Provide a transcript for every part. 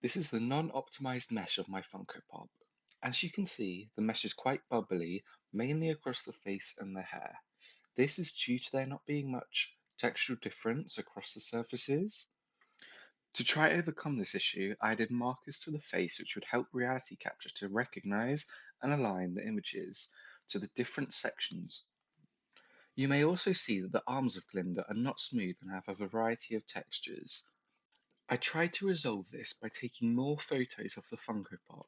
This is the non-optimized mesh of my Funko Pop. As you can see, the mesh is quite bubbly, mainly across the face and the hair. This is due to there not being much textural difference across the surfaces. To try overcome this issue, I added markers to the face which would help reality capture to recognize and align the images to the different sections. You may also see that the arms of Glinda are not smooth and have a variety of textures. I tried to resolve this by taking more photos of the Funko Pop.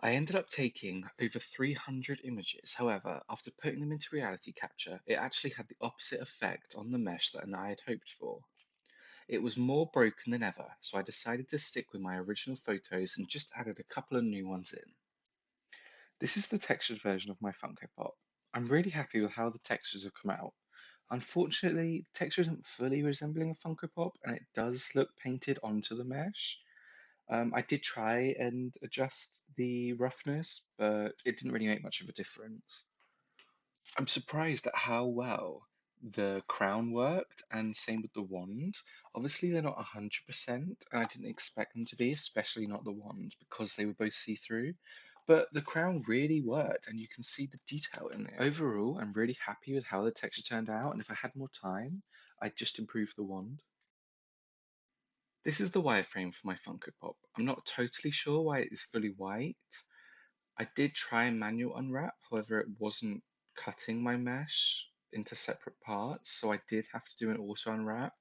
I ended up taking over 300 images. However, after putting them into reality capture, it actually had the opposite effect on the mesh than I had hoped for. It was more broken than ever, so I decided to stick with my original photos and just added a couple of new ones in. This is the textured version of my Funko Pop. I'm really happy with how the textures have come out. Unfortunately, the texture isn't fully resembling a Funko Pop and it does look painted onto the mesh. I did try and adjust the roughness, but it didn't really make much of a difference. I'm surprised at how well the crown worked, and same with the wand. Obviously, they're not 100%, and I didn't expect them to be, especially not the wand, because they were both see-through. But the crown really worked, and you can see the detail in it. Overall, I'm really happy with how the texture turned out, and if I had more time, I'd just improve the wand. This is the wireframe for my Funko Pop. I'm not totally sure why it is fully white. I did try and manual unwrap, however, it wasn't cutting my mesh into separate parts, so I did have to do an auto unwrap.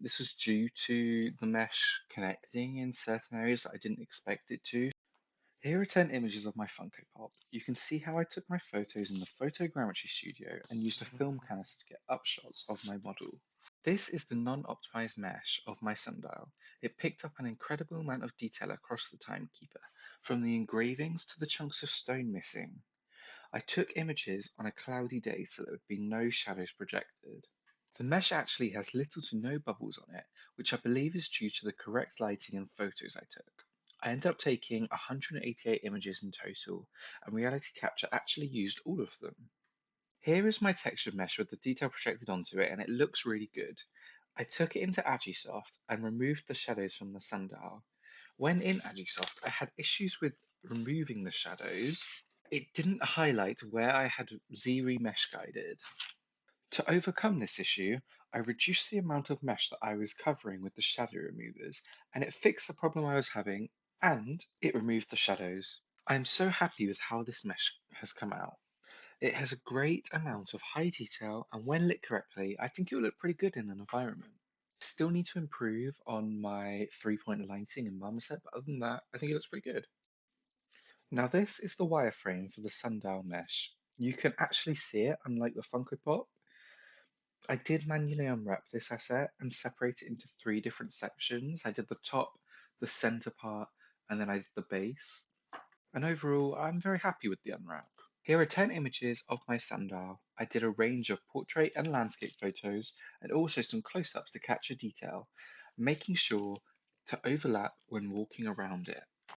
This was due to the mesh connecting in certain areas that I didn't expect it to. Here are 10 images of my Funko Pop. You can see how I took my photos in the Photogrammetry studio and used a film canister to get upshots of my model. This is the non-optimized mesh of my sundial. It picked up an incredible amount of detail across the timekeeper, from the engravings to the chunks of stone missing. I took images on a cloudy day so there would be no shadows projected. The mesh actually has little to no bubbles on it, which I believe is due to the correct lighting and photos I took. I ended up taking 188 images in total, and reality capture actually used all of them. Here is my textured mesh with the detail projected onto it, and it looks really good. I took it into Agisoft and removed the shadows from the sundial. When in Agisoft, I had issues with removing the shadows. It didn't highlight where I had Z-remesh guided. To overcome this issue, I reduced the amount of mesh that I was covering with the shadow removers, and it fixed the problem I was having, and it removed the shadows. I am so happy with how this mesh has come out. It has a great amount of high detail, and when lit correctly, I think it will look pretty good in an environment. Still need to improve on my three-point lighting and marmoset, but other than that, I think it looks pretty good. Now this is the wireframe for the sundial mesh. You can actually see it, unlike the Funko Pop. I did manually unwrap this asset and separate it into three different sections. I did the top, the center part, and then I did the base. And overall, I'm very happy with the unwrap. Here are 10 images of my sundial. I did a range of portrait and landscape photos and also some close-ups to capture detail, making sure to overlap when walking around it.